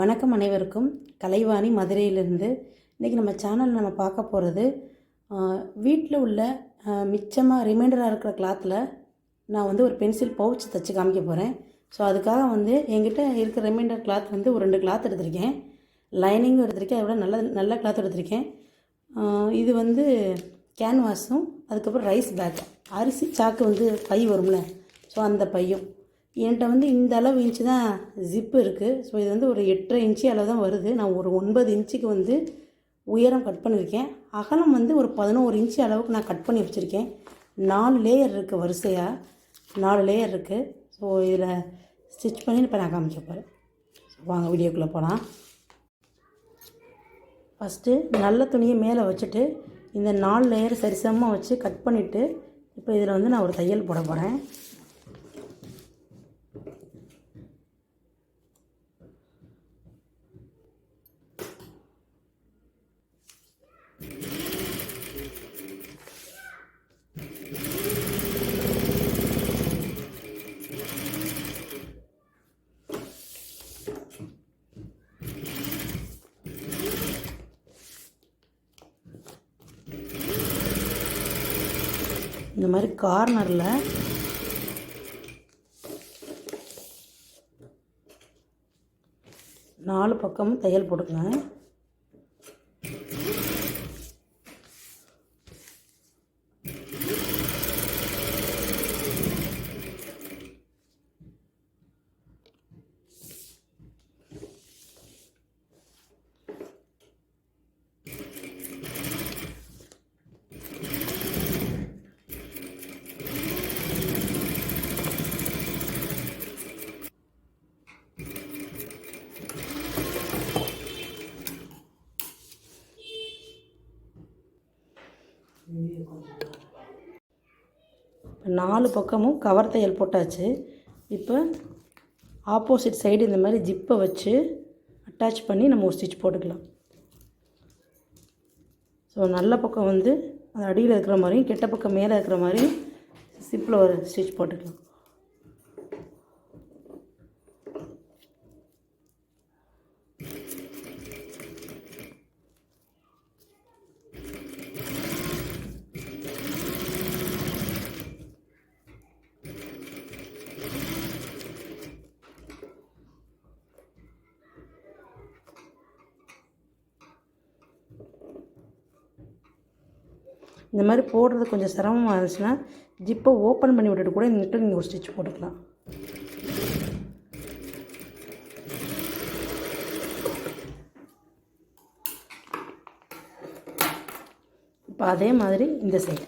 வணக்கம் அனைவருக்கும். கலைவாணி மதுரையிலிருந்து. இன்றைக்கி நம்ம சேனலில் நம்ம பார்க்க போகிறது வீட்டில் உள்ள மிச்சமாக ரிமைண்டராக இருக்கிற கிளாத்தில் நான் வந்து ஒரு பென்சில் பவுச் தைச்சி காமிக்க போகிறேன். ஸோ அதுக்காக வந்து என்கிட்ட இருக்கிற ரிமைண்டர் கிளாத் வந்து ஒரு 2 கிளாத் எடுத்திருக்கேன். லைனிங்கும் எடுத்திருக்கேன், அதை விட நல்ல கிளாத் எடுத்திருக்கேன். இது வந்து கேன்வாஸும் அதுக்கப்புறம் ரைஸ் பேக், அரிசி சாக்கு வந்து பை வரும்ல, ஸோ அந்த பையும். என்கிட்ட வந்து இந்த அளவு இன்ச்சு தான் ஜிப்பு இருக்குது. ஸோ இது வந்து ஒரு 8.5 இன்ச்சு அளவு தான் வருது. நான் ஒரு 9 இன்ச்சுக்கு வந்து உயரம் கட் பண்ணியிருக்கேன். அகலம் வந்து ஒரு 11 இன்ச்சு அளவுக்கு நான் கட் பண்ணி வச்சுருக்கேன். 4 லேயர் இருக்குது, வரிசையாக 4 லேயர் இருக்குது. ஸோ இதில் ஸ்டிச் பண்ணி இப்போ நான் காமிக்க போகிறேன். வாங்க வீடியோக்குள்ளே போகலாம். ஃபஸ்ட்டு நல்ல துணியை மேலே வச்சுட்டு இந்த 4 லேயர் சரிசமமாக வச்சு கட் பண்ணிவிட்டு இப்போ இதில் வந்து நான் ஒரு தையல் போட போகிறேன். இந்த மாதிரி கார்னரில் 4 பக்கமும் தையல் போட்டுக்கங்க. நாலு பக்கமும் கவர் தையல் போட்டாச்சு. இப்போ ஆப்போசிட் சைடு இந்த மாதிரி ஜிப்பை வச்சு அட்டாச் பண்ணி நம்ம ஒரு ஸ்டிச் போட்டுக்கலாம். ஸோ நல்ல பக்கம் வந்து அது அடியில் இருக்கிற மாதிரியும் கெட்ட பக்கம் மேலே இருக்கிற மாதிரியும் ஜிப்பில் ஒரு ஸ்டிச் போட்டுக்கலாம். இந்த மாதிரி போடுறது கொஞ்சம் சிரமமாக இருந்துச்சுன்னா ஜிப்பை ஓப்பன் பண்ணி விட்டுட்டு கூட நீங்கள் ஒரு ஸ்டிச் போட்டுக்கலாம். இப்போ அதே மாதிரி இந்த சைடு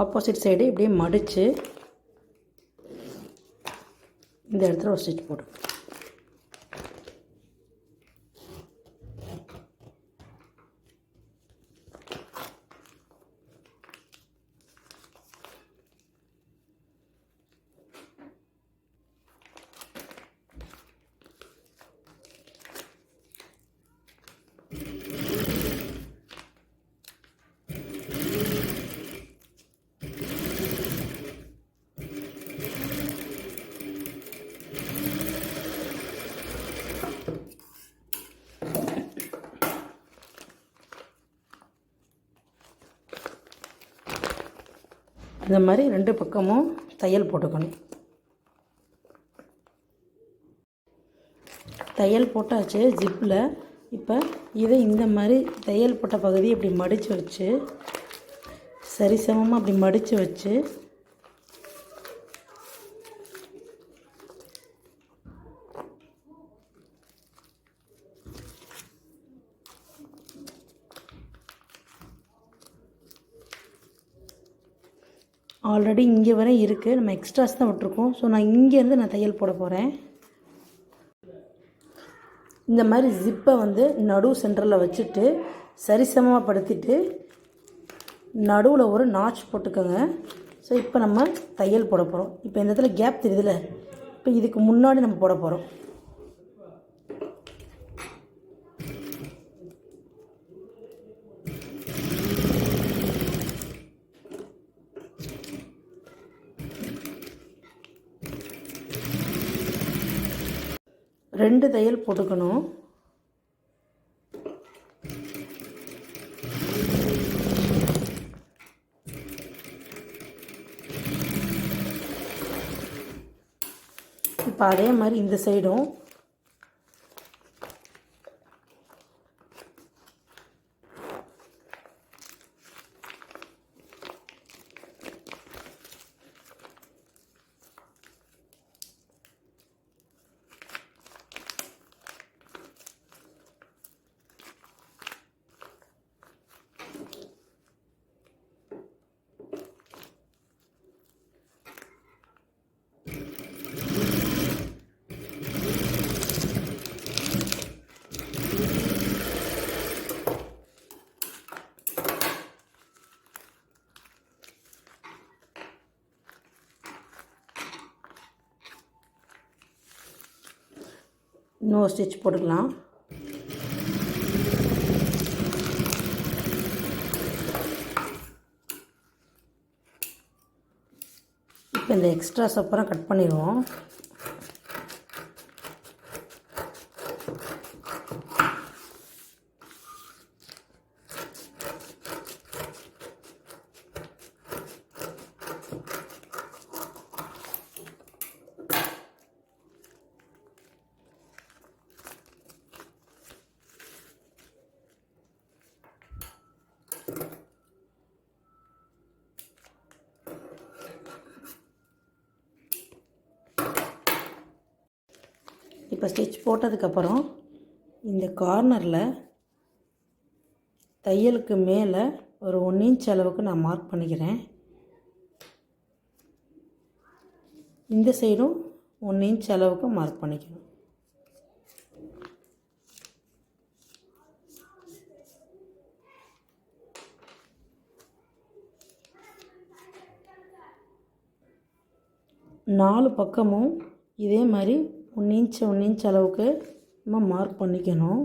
ஆப்போசிட் சைடு இப்படியே மடித்து இந்த இடத்துல ஒரு ஸ்டிச் போட்டுக்கலாம். இந்த மாதிரி 2 பக்கமும் தையல் போட்டுக்கணும். தையல் போட்டாச்சு ஜிப்பில். இப்போ இதை இந்த மாதிரி தையல் போட்ட பகுதி இப்படி மடித்து வச்சு சரிசமமாக அப்படி மடித்து வச்சு ஆல்ரெடி இங்கே வரை இருக்குது, நம்ம எக்ஸ்ட்ராஸ் தான் விட்டுருக்கோம். ஸோ நான் இங்கேருந்து நான் தையல் போட போகிறேன். இந்த மாதிரி ஜிப்பை வந்து நடு சென்டரில் வச்சுட்டு சரிசமமாக படுத்திட்டு நடுவில் ஒரு நாச் போட்டுக்கோங்க. ஸோ இப்போ நம்ம தையல் போட போகிறோம். இப்போ இந்த இடத்துல கேப் தெரியுதுல்ல, இப்போ இதுக்கு முன்னாடி நம்ம போட போகிறோம். 2 தையல் போட்டுக்கணும். இப்போ அதே மாதிரி இந்த சைடும் இன்னொரு ஸ்டிச் போட்டுக்கலாம். இப்போ இந்த எக்ஸ்ட்ராஸ் அப்புறம் கட் பண்ணிடுவோம். இப்போ ஸ்டிச் போட்டதுக்கப்புறம் இந்த கார்னரில் தையலுக்கு மேலே ஒரு 1 இன்ச் அளவுக்கு நான் மார்க் பண்ணிக்கிறேன். இந்த சைடும் 1 இன்ச் அளவுக்கு மார்க் பண்ணிக்கணும். நாலு பக்கமும் இதே மாதிரி 1 இன்ச் அளவுக்கு நம்ம மார்க் பண்ணிக்கணும்.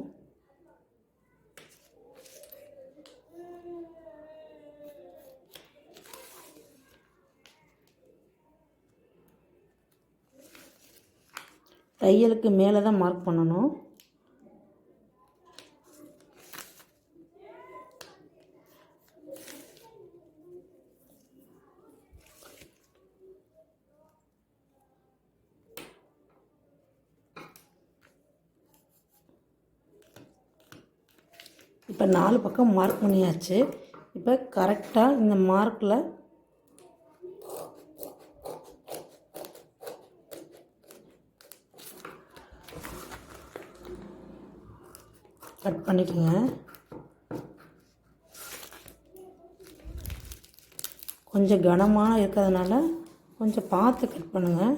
தையலுக்கு மேலே தான் மார்க் பண்ணணும். இப்போ 4 பக்கம் மார்க் பண்ணியாச்சு. இப்போ கரெக்டாக இந்த மார்க்கில் கட் பண்ணிக்கோங்க. கொஞ்சம் கனமாக இருக்கிறதுனால கொஞ்சம் பார்த்து கட் பண்ணுங்கள்.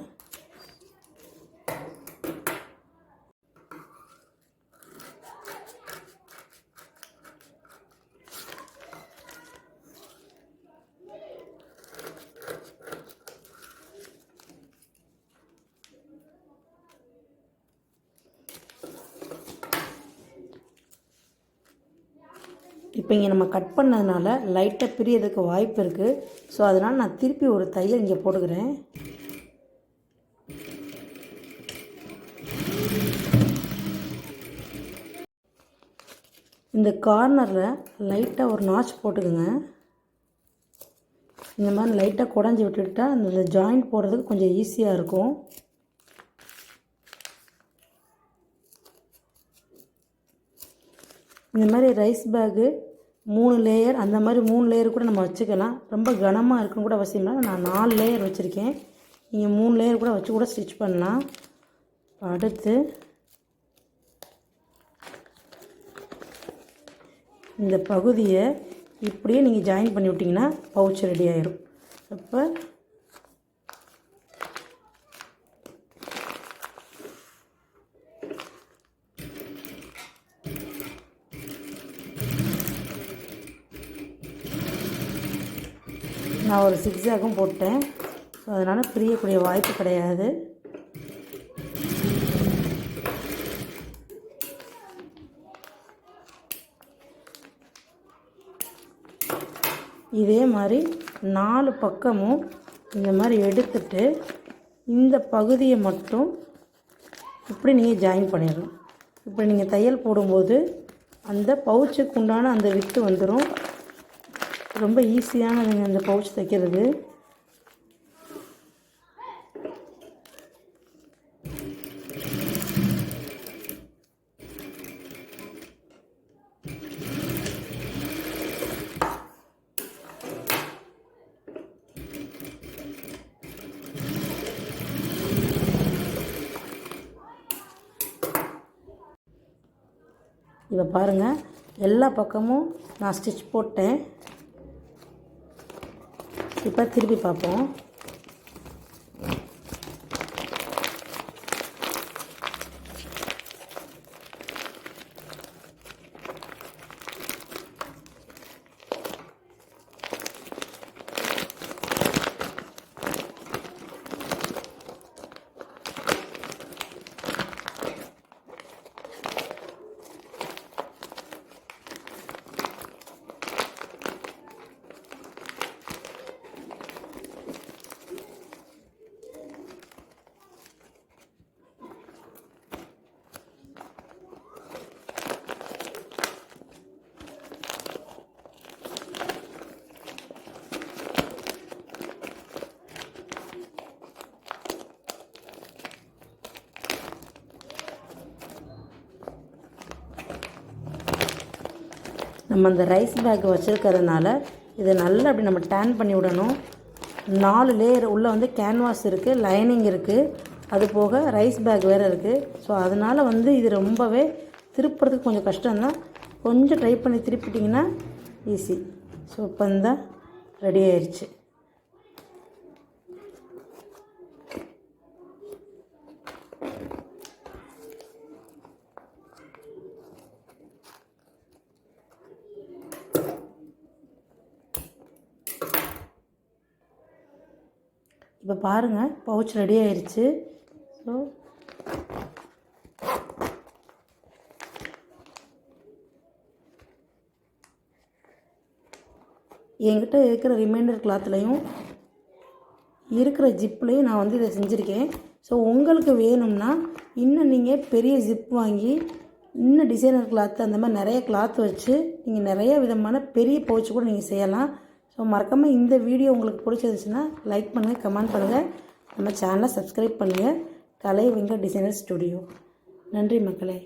இப்போ இங்கே நம்ம கட் பண்ணதுனால லைட்டாக பிரியறதுக்கு வாய்ப்பு இருக்குது. ஸோ அதனால் நான் திருப்பி ஒரு தையல் இங்கே போட்டுக்கிறேன். இந்த கார்னரில் லைட்டாக ஒரு நாச் போட்டுக்குங்க. இந்த மாதிரி லைட்டாக குடஞ்சி விட்டுட்டா அந்த ஜாயிண்ட் போடுறதுக்கு கொஞ்சம் ஈஸியாக இருக்கும். இந்த மாதிரி ரைஸ் பேக்கு 3 லேயர் அந்த மாதிரி 3 லேயர் கூட நம்ம வச்சுக்கலாம். ரொம்ப கனமாக இருக்குன்னு கூட அவசியம் இல்லை. நான் 4 லேயர் வச்சுருக்கேன். நீங்கள் 3 லேயர் கூட வச்சு கூட ஸ்டிச் பண்ணலாம். அடுத்து இந்த பகுதியை இப்படியே நீங்கள் ஜாயின் பண்ணி விட்டிங்கன்னா பவுச் ரெடி ஆயிடும். அப்போ நான் ஒரு சிக்ஸாகும் போட்டேன். ஸோ அதனால் பிரியக்கூடிய வாய்ப்பு கிடையாது. இதே மாதிரி 4 பக்கமும் இந்த மாதிரி எடுத்துட்டு இந்த பகுதியை மட்டும் இப்படி நீங்கள் ஜாயின் பண்ணிடணும். இப்படி நீங்கள் தையல் போடும்போது அந்த பவுச்சுக்கு உண்டான அந்த வித்து வந்துடும். ரொம்ப ஈஸியானதுங்க அந்த பவுச் தைக்கிறது. இப்போ பாருங்கள், எல்லா பக்கமும் நான் ஸ்டிச் போட்டேன். இப்போ திருப்பி பார்ப்போம். நம்ம அந்த ரைஸ் பேக் வச்சுருக்கிறதுனால இதை நல்லா அப்படி நம்ம டேன் பண்ணி விடணும். 4 லேயர் உள்ளே வந்து கேன்வாஸ் இருக்குது, லைனிங் இருக்குது, அது போக ரைஸ் பேக் வேறு இருக்குது. ஸோ அதனால் வந்து இது ரொம்பவே திருப்புறதுக்கு கொஞ்சம் கஷ்டம்தான். கொஞ்சம் ட்ரை பண்ணி திருப்பிட்டிங்கன்னா ஈஸி. ஸோ இப்போ இந்த ரெடி ஆயிடுச்சு. இப்போ பாருங்கள், பவுச் ரெடி ஆயிடுச்சு. ஸோ என்கிட்ட இருக்கிற ரிமைண்டர் கிளாத்லையும் இருக்கிற ஜிப்லேயும் நான் வந்து இதை செஞ்சுருக்கேன். ஸோ உங்களுக்கு வேணும்னா இன்னும் நீங்கள் பெரிய ஜிப் வாங்கி இன்னும் டிசைனர் கிளாத்து அந்த மாதிரி நிறைய கிளாத் வச்சு நீங்கள் நிறைய விதமான பெரிய பவுச் கூட நீங்கள் செய்யலாம். ஸோ மறக்காமல் இந்த வீடியோ உங்களுக்கு பிடிச்சிருந்துச்சுன்னா லைக் பண்ணுங்கள், கமெண்ட் பண்ணுங்கள், நம்ம சேனலை சப்ஸ்கிரைப் பண்ணுங்கள். கலை வெங்கட் டிசைனர் ஸ்டுடியோ. நன்றி மக்களே.